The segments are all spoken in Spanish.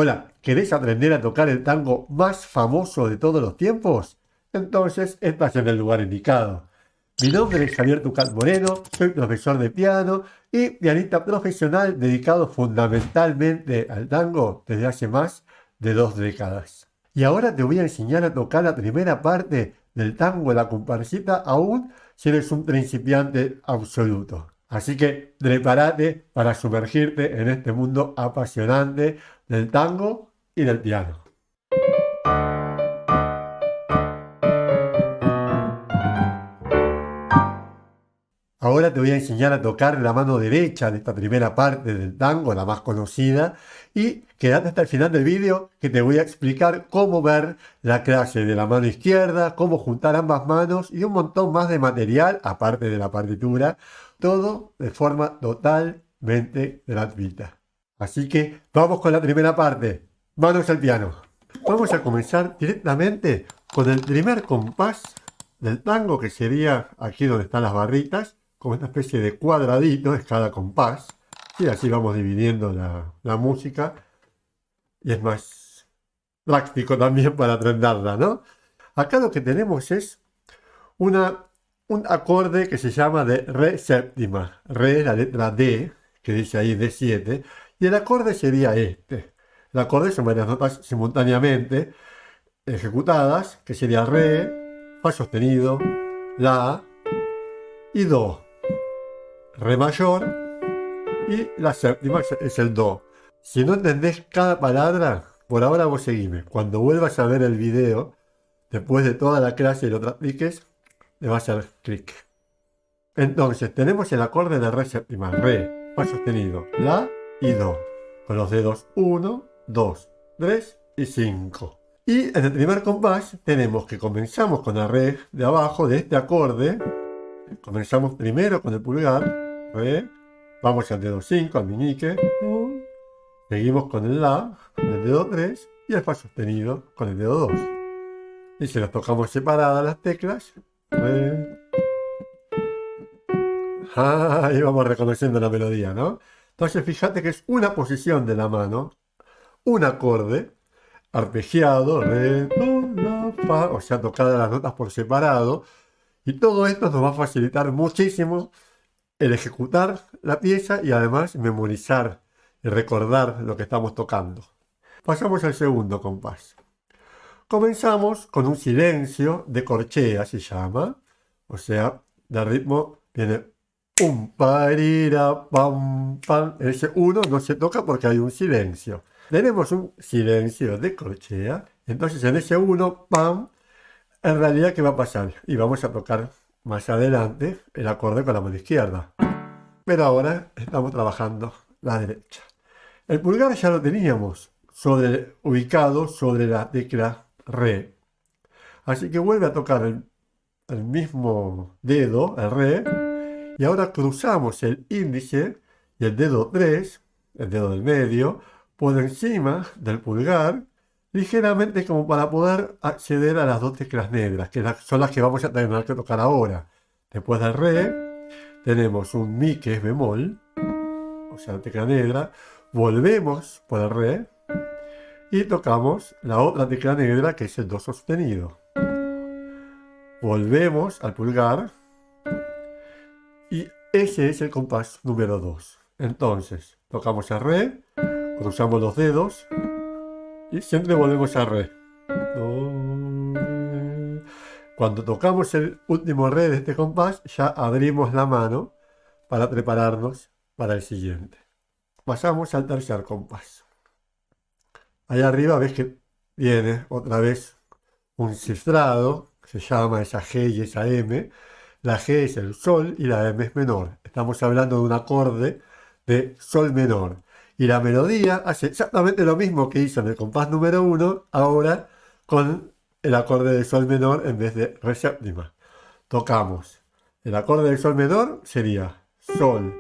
Hola, ¿querés aprender a tocar el tango más famoso de todos los tiempos? Entonces estás en el lugar indicado. Mi nombre es Javier Tucal Moreno, soy profesor de piano y pianista profesional dedicado fundamentalmente al tango desde hace más de 2 décadas. Y ahora te voy a enseñar a tocar la primera parte del tango, la comparsita, aún si eres un principiante absoluto. Así que prepárate para sumergirte en este mundo apasionante del tango y del piano. Ahora te voy a enseñar a tocar la mano derecha de esta primera parte del tango, la más conocida, y quédate hasta el final del vídeo que te voy a explicar cómo ver la clase de la mano izquierda, cómo juntar ambas manos y un montón más de material, aparte de la partitura, todo de forma totalmente gratuita. Así que vamos con la primera parte, manos al piano. Vamos a comenzar directamente con el primer compás del tango, que sería aquí donde están las barritas, como esta especie de cuadradito es cada compás, y así vamos dividiendo la música, y es más práctico también para aprenderla, ¿no? Acá lo que tenemos es un acorde que se llama de re séptima. Re, la letra D, que dice ahí D7, y el acorde sería este. El acorde son varias notas simultáneamente ejecutadas, que sería re, fa sostenido, la y do. Re mayor y la séptima es el do. Si no entendés cada palabra, por ahora vos seguime. Cuando vuelvas a ver el video, después de toda la clase y lo practiques, le vas a dar clic. Entonces, tenemos el acorde de re séptima, re, fa sostenido, la y do, con los dedos 1, 2, 3 y 5. Y en el primer compás tenemos que comenzamos con la re de abajo de este acorde. Comenzamos primero con el pulgar, re, vamos al dedo 5, al meñique, seguimos con el la, con el dedo 3 y el fa sostenido con el dedo 2. Y si las tocamos separadas las teclas, re, ahí vamos reconociendo la melodía, ¿no? Entonces fíjate que es una posición de la mano, un acorde, arpegiado, re, do, la, fa, o sea, tocadas las notas por separado, y todo esto nos va a facilitar muchísimo el ejecutar la pieza y además memorizar y recordar lo que estamos tocando. Pasamos al segundo compás. Comenzamos con un silencio de corchea, se llama, o sea, de ritmo viene un parira, pam, pam. Ese 1 no se toca porque hay un silencio. Tenemos un silencio de corchea, entonces en ese 1, pam, en realidad, ¿qué va a pasar? Y vamos a tocar más adelante el acorde con la mano izquierda. Pero ahora estamos trabajando la derecha. El pulgar ya lo teníamos ubicado sobre la tecla re. Así que vuelve a tocar el mismo dedo, el re, y ahora cruzamos el índice y el dedo 3, el dedo del medio, por encima del pulgar, ligeramente como para poder acceder a las dos teclas negras, que son las que vamos a tener que tocar ahora. Después del re, tenemos un mi que es bemol, o sea, la tecla negra, volvemos por el re y tocamos la otra tecla negra que es el do sostenido. Volvemos al pulgar y ese es el compás número 2. Entonces, tocamos el re, cruzamos los dedos y siempre volvemos al re. Cuando tocamos el último re de este compás, ya abrimos la mano para prepararnos para el siguiente. Pasamos al tercer compás. Allá arriba ves que viene otra vez un cifrado, se llama esa G y esa M. La G es el sol y la M es menor. Estamos hablando de un acorde de sol menor. Y la melodía hace exactamente lo mismo que hizo en el compás número 1, ahora con el acorde de sol menor en vez de re séptima. Tocamos. El acorde de sol menor sería sol,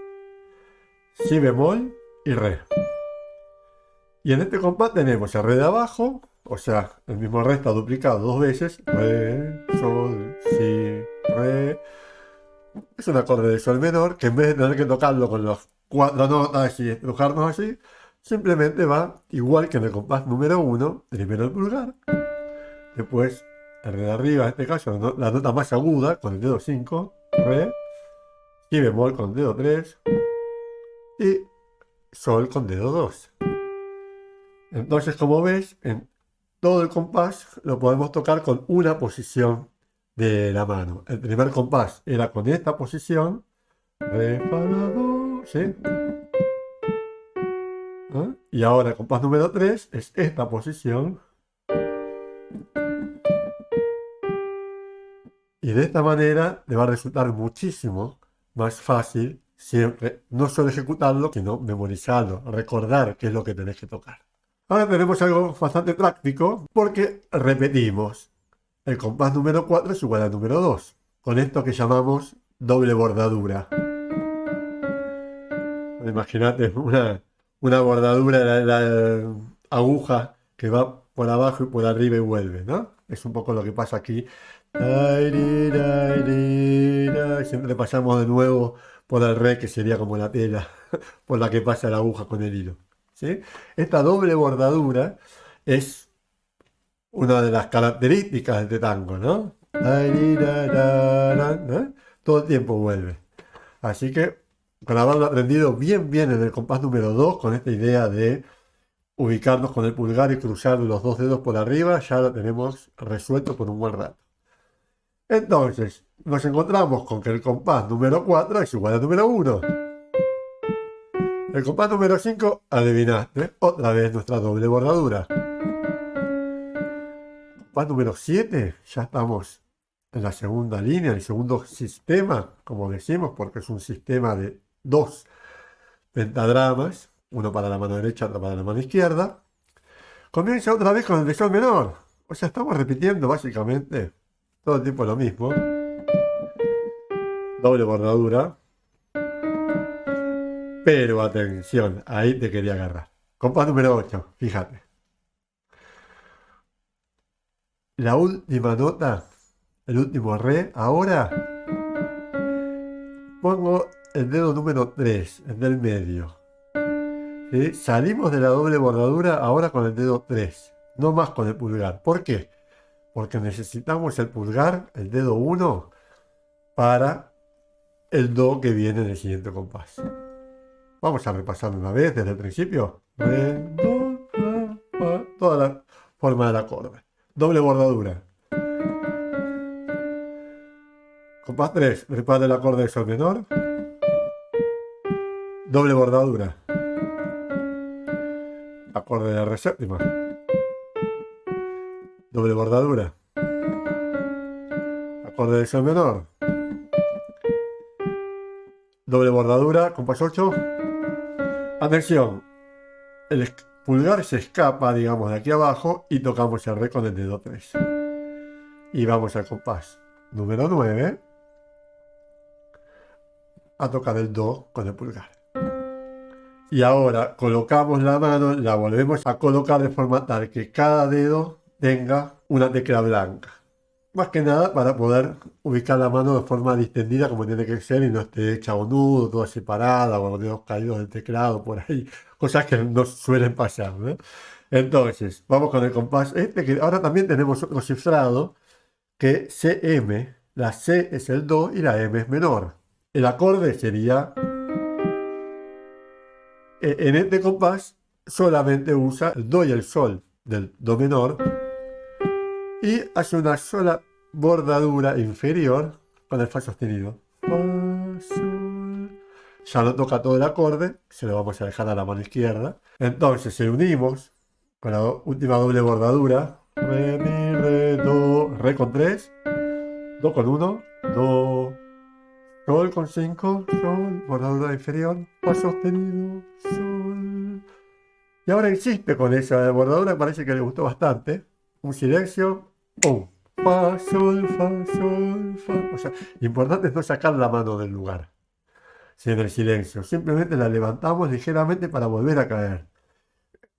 si bemol y re. Y en este compás tenemos el re de abajo, o sea, el mismo re está duplicado 2 veces. Re, sol, si, re. Es un acorde de sol menor que en vez de tener que tocarlo con las 4 notas y estrujarnos así, simplemente va igual que en el compás número 1, primero el pulgar, después el de arriba, en este caso la nota más aguda con el dedo 5, re, si bemol con dedo 3 y sol con dedo 2. Entonces, como ves, en todo el compás lo podemos tocar con una posición de la mano. El primer compás era con esta posición, re, fa, la, do, ¿sí? ¿Ah? Y ahora el compás número 3 es esta posición. Y de esta manera le va a resultar muchísimo más fácil siempre no solo ejecutarlo, sino memorizarlo, recordar qué es lo que tenés que tocar. Ahora tenemos algo bastante práctico porque repetimos. El compás número 4 es igual al número 2, con esto que llamamos doble bordadura. Imagínate una bordadura de la aguja que va por abajo y por arriba y vuelve, ¿no? Es un poco lo que pasa aquí. Siempre pasamos de nuevo por el re, que sería como la tela por la que pasa la aguja con el hilo, ¿sí? Esta doble bordadura es una de las características del tango, ¿no? ¿No? Todo el tiempo vuelve. Así que, con haberlo aprendido bien en el compás número 2, con esta idea de ubicarnos con el pulgar y cruzar los dos dedos por arriba, ya lo tenemos resuelto por un buen rato. Entonces, nos encontramos con que el compás número 4 es igual al número 1. El compás número 5, adivinaste, otra vez nuestra doble bordadura. Compás número 7, ya estamos en la segunda línea, el segundo sistema, como decimos, porque es un sistema de 2 pentagramas, uno para la mano derecha, otro para la mano izquierda. Comienza otra vez con el de sol menor. O sea, estamos repitiendo básicamente todo el tiempo lo mismo. Doble bordadura. Pero atención, ahí te quería agarrar. Compás número 8, fíjate. La última nota, el último re, ahora pongo el dedo número 3, el del medio. ¿Sí? Salimos de la doble bordadura ahora con el dedo 3, no más con el pulgar. ¿Por qué? Porque necesitamos el pulgar, el dedo 1, para el do que viene en el siguiente compás. Vamos a repasar una vez desde el principio. Re, do, la, fa, toda la forma del acorde. Doble bordadura. Compás 3, repara el acorde de sol menor. Doble bordadura. Acorde de re séptima. Doble bordadura. Acorde de sol menor. Doble bordadura, compás 8. Atención, el pulgar se escapa, digamos, de aquí abajo y tocamos el re con el dedo 3. Y vamos al compás número 9 a tocar el do con el pulgar. Y ahora colocamos la mano, la volvemos a colocar de forma tal que cada dedo tenga una tecla blanca. Más que nada para poder ubicar la mano de forma distendida como tiene que ser y no esté hecha un nudo, toda separada o dedos caídos del teclado por ahí. Cosas que no suelen pasar, ¿no? Entonces, vamos con el compás este, que ahora también tenemos otro cifrado, que CM, la C es el do y la M es menor. El acorde sería, en este compás solamente usa el do y el sol del do menor y hace una sola bordadura inferior con el fa sostenido. Fa, sol. Ya no toca todo el acorde, se lo vamos a dejar a la mano izquierda. Entonces, si unimos con la última doble bordadura, re, mi, re, do, re con 3, do con 1, do, sol con 5, sol, bordadura inferior, fa sostenido, sol. Y ahora insiste con esa bordadura, parece que le gustó bastante. Un silencio, ¡pum! Fa, sol, fa, sol, fa. O sea, lo importante es no sacar la mano del lugar, si en el silencio. Simplemente la levantamos ligeramente para volver a caer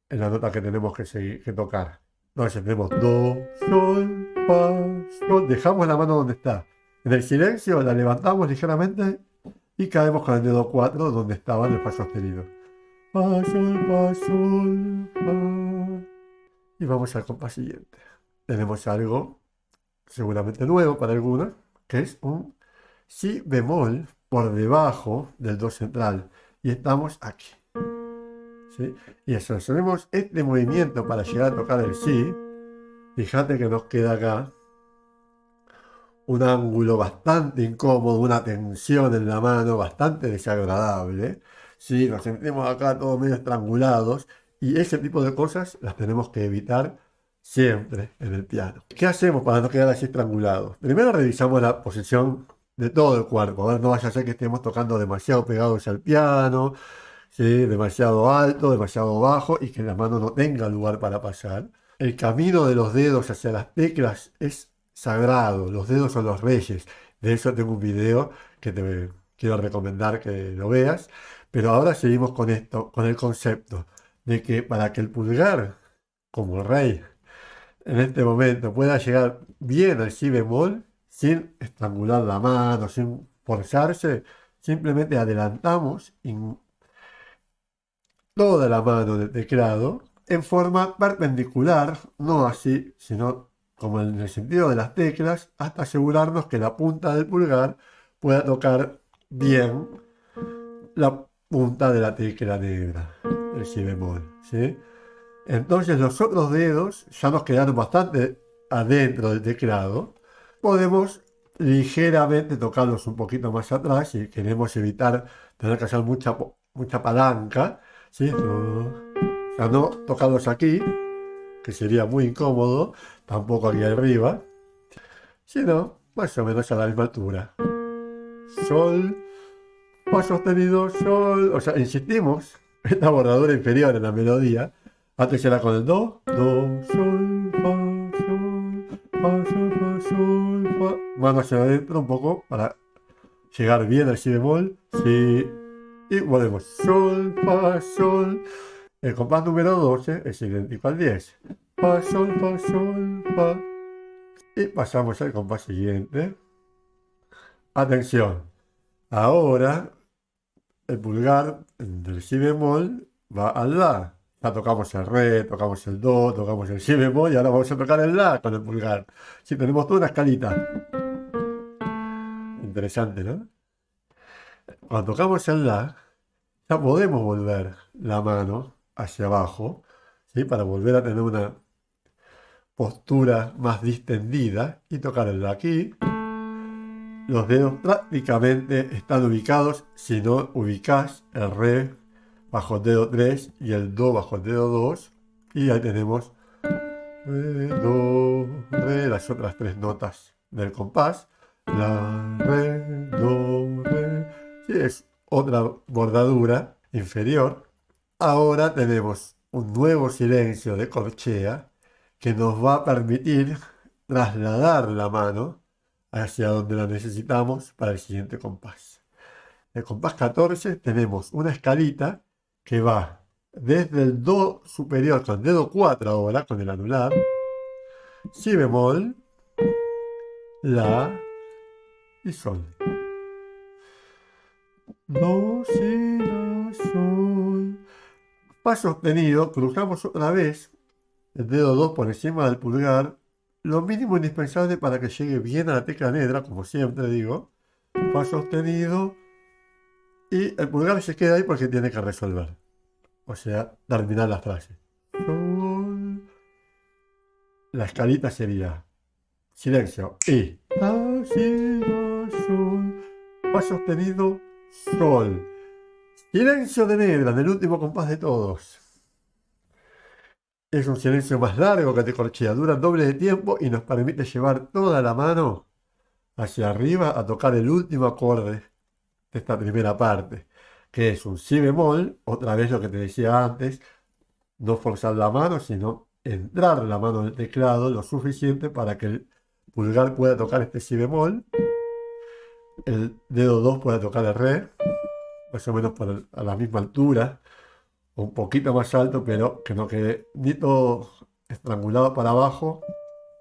en la nota que tenemos que tocar. Entonces tenemos do, sol, fa, sol. Dejamos la mano donde está. En el silencio la levantamos ligeramente y caemos con el dedo 4 donde estaba en el fa sostenido. fa, sol, fa. Y vamos al compás siguiente. Tenemos algo seguramente nuevo para algunos, que es un si bemol por debajo del do central. Y estamos aquí. ¿Sí? Y eso, hacemos este movimiento para llegar a tocar el si. Fíjate que nos queda acá un ángulo bastante incómodo, una tensión en la mano bastante desagradable. ¿Sí? Nos sentimos acá todos medio estrangulados y ese tipo de cosas las tenemos que evitar siempre en el piano. ¿Qué hacemos para no quedar así estrangulados? Primero revisamos la posición de todo el cuerpo. A ver, no vaya a ser que estemos tocando demasiado pegados al piano, ¿sí? Demasiado alto, demasiado bajo y que la mano no tenga lugar para pasar. El camino de los dedos hacia las teclas es sagrado, los dedos son los reyes. De eso tengo un video que te quiero recomendar que lo veas. Pero ahora seguimos con esto, con el concepto de que para que el pulgar, como rey, en este momento pueda llegar bien al si bemol, sin estrangular la mano, sin forzarse, simplemente adelantamos toda la mano del teclado en forma perpendicular, no así, sino como en el sentido de las teclas, hasta asegurarnos que la punta del pulgar pueda tocar bien la punta de la tecla negra, el si bemol, ¿sí? Entonces los otros dedos ya nos quedaron bastante adentro del teclado. Podemos ligeramente tocarlos un poquito más atrás si queremos evitar tener que hacer mucha palanca, ¿sí? O sea, no tocarlos aquí, que sería muy incómodo, tampoco aquí arriba, sino más o menos a la misma altura. Sol, fa sostenido, sol. O sea, insistimos en la bordadura inferior en la melodía. Antes era con el do, sol, fa, sol, fa, sol, fa. Mano hacia adentro un poco para llegar bien al si bemol, si. Y volvemos, sol, fa, sol. El compás número 12 es idéntico al 10. Fa, sol, fa. Y pasamos al compás siguiente. Atención, ahora el pulgar del si bemol va al la. Ya tocamos el re, tocamos el do, tocamos el si bemol y ahora vamos a tocar el la con el pulgar. Si tenemos toda una escalita. Interesante, ¿no? Cuando tocamos el la, ya podemos volver la mano hacia abajo, ¿sí? Para volver a tener una postura más distendida y tocar el la aquí. Los dedos prácticamente están ubicados si no ubicás el re bajo el dedo 3 y el do bajo el dedo 2. Y ahí tenemos re, do, re, las otras tres notas del compás. La, re, do, re. Sí, es otra bordadura inferior. Ahora tenemos un nuevo silencio de corchea que nos va a permitir trasladar la mano hacia donde la necesitamos para el siguiente compás. En el compás 14 tenemos una escalita que va desde el do superior con dedo 4 ahora, con el anular, si bemol, la y sol. Do, si, la, sol. Fa sostenido, cruzamos otra vez el dedo 2 por encima del pulgar, lo mínimo indispensable para que llegue bien a la tecla negra, como siempre digo. Fa sostenido y el pulgar se queda ahí porque tiene que resolver. O sea, terminar la frase. Sol. La escalita sería silencio y la, si, la, sol. Fa sostenido, sol. Silencio de negra, en el último compás de todos. Es un silencio más largo que de corchea, dura el doble de tiempo y nos permite llevar toda la mano hacia arriba a tocar el último acorde de esta primera parte, que es un si bemol, otra vez lo que te decía antes, no forzar la mano, sino entrar la mano en el teclado lo suficiente para que el pulgar pueda tocar este si bemol, el dedo 2 pueda tocar el re, más o menos a la misma altura, un poquito más alto, pero que no quede ni todo estrangulado para abajo,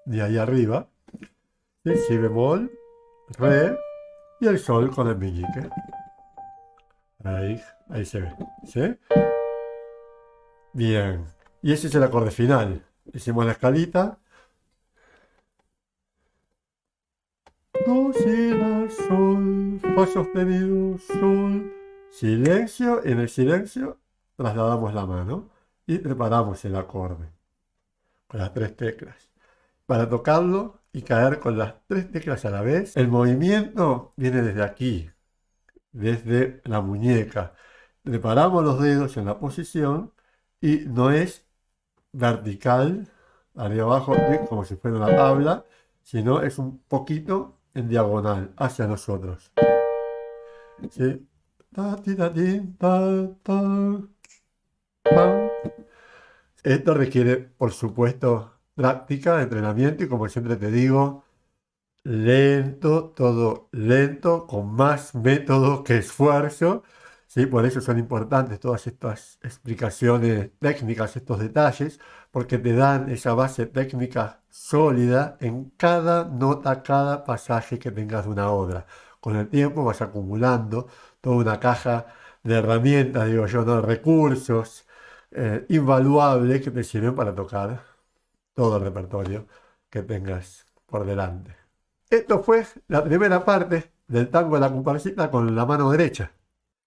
ni ahí arriba. ¿Sí? Si bemol, re y el sol con el meñique. Ahí se ve. ¿Sí? Bien. Y ese es el acorde final. Hicimos la escalita. Do, si, la, sol, fa sostenido, sol. Silencio. En el silencio trasladamos la mano y preparamos el acorde con las tres teclas. Para tocarlo y caer con las tres teclas a la vez, el movimiento viene desde aquí, desde la muñeca. Preparamos los dedos en la posición y no es vertical, arriba abajo, como si fuera una tabla, sino es un poquito en diagonal hacia nosotros. ¿Sí? Ta, ti, ta, ti, ta, ta, pam. Esto requiere, por supuesto, práctica, entrenamiento y como siempre te digo, lento, todo lento, con más método que esfuerzo. ¿Sí? Por eso son importantes todas estas explicaciones técnicas, estos detalles, porque te dan esa base técnica sólida en cada nota, cada pasaje que tengas de una obra. Con el tiempo vas acumulando toda una caja de herramientas, digo yo, ¿no? Recursos invaluables que te sirven para tocar todo el repertorio que tengas por delante. Esto fue la primera parte del tango de la comparsita con la mano derecha.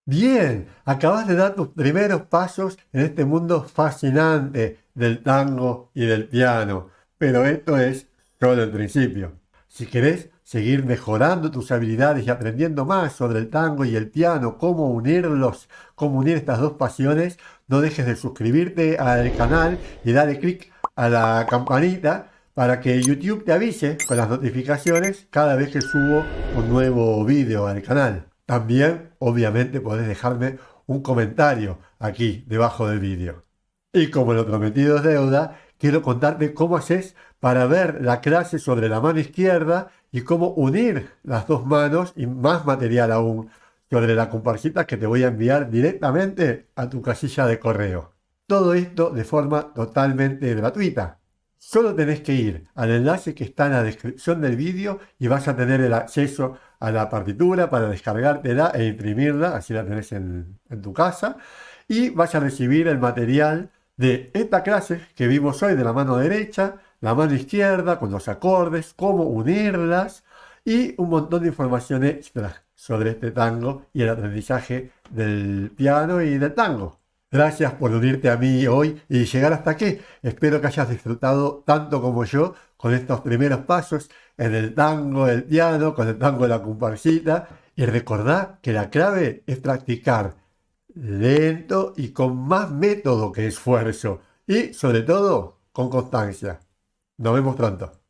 Bien, acabas de dar tus primeros pasos en este mundo fascinante del tango y del piano, pero esto es solo el principio. Si querés seguir mejorando tus habilidades y aprendiendo más sobre el tango y el piano, cómo unirlos, cómo unir estas dos pasiones, no dejes de suscribirte al canal y darle clic a la campanita para que YouTube te avise con las notificaciones cada vez que subo un nuevo vídeo al canal. También, obviamente, podés dejarme un comentario aquí debajo del vídeo. Y como lo prometido es deuda, quiero contarte cómo haces para ver la clase sobre la mano izquierda y cómo unir las dos manos y más material aún sobre la comparsita que te voy a enviar directamente a tu casilla de correo. Todo esto de forma totalmente gratuita. Solo tenés que ir al enlace que está en la descripción del vídeo y vas a tener el acceso a la partitura para descargártela e imprimirla, así la tenés en tu casa, y vas a recibir el material de esta clase que vimos hoy de la mano derecha, la mano izquierda, con los acordes, cómo unirlas y un montón de información extra sobre este tango y el aprendizaje del piano y del tango. Gracias por unirte a mí hoy y llegar hasta aquí. Espero que hayas disfrutado tanto como yo con estos primeros pasos en el tango, el piano, con el tango de la comparsita. Y recordá que la clave es practicar lento y con más método que esfuerzo. Y sobre todo, con constancia. Nos vemos pronto.